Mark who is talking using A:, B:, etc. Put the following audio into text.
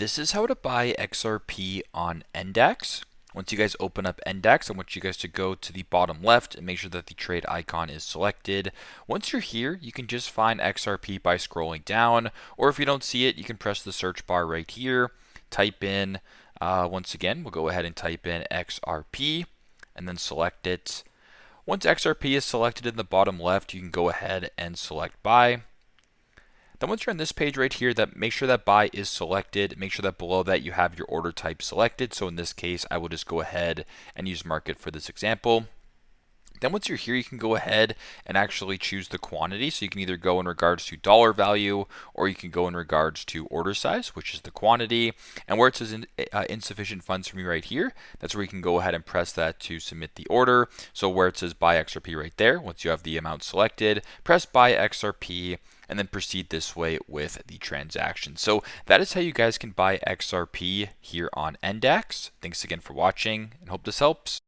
A: This is how to buy XRP on Ndax. Once you guys open up Ndax, I want you guys to go to the bottom left and make sure that the trade icon is selected. Once you're here, you can just find XRP by scrolling down, or if you don't see it, you can press the search bar right here, type in, once again, we'll go ahead and type in XRP, and then select it. Once XRP is selected in the bottom left, you can go ahead and select buy. Then once you're on this page right here, make sure that buy is selected. Make sure that below that you have your order type selected. So in this case, I will just go ahead and use market for this example. Then once you're here, you can go ahead and actually choose the quantity. So you can either go in regards to dollar value, or you can go in regards to order size, which is the quantity. And where it says insufficient funds for me right here, that's where you can go ahead and press that to submit the order. So where it says buy XRP right there, once you have the amount selected, press buy XRP, and then proceed this way with the transaction. So that is how you guys can buy XRP here on Ndax. Thanks again for watching, and hope this helps.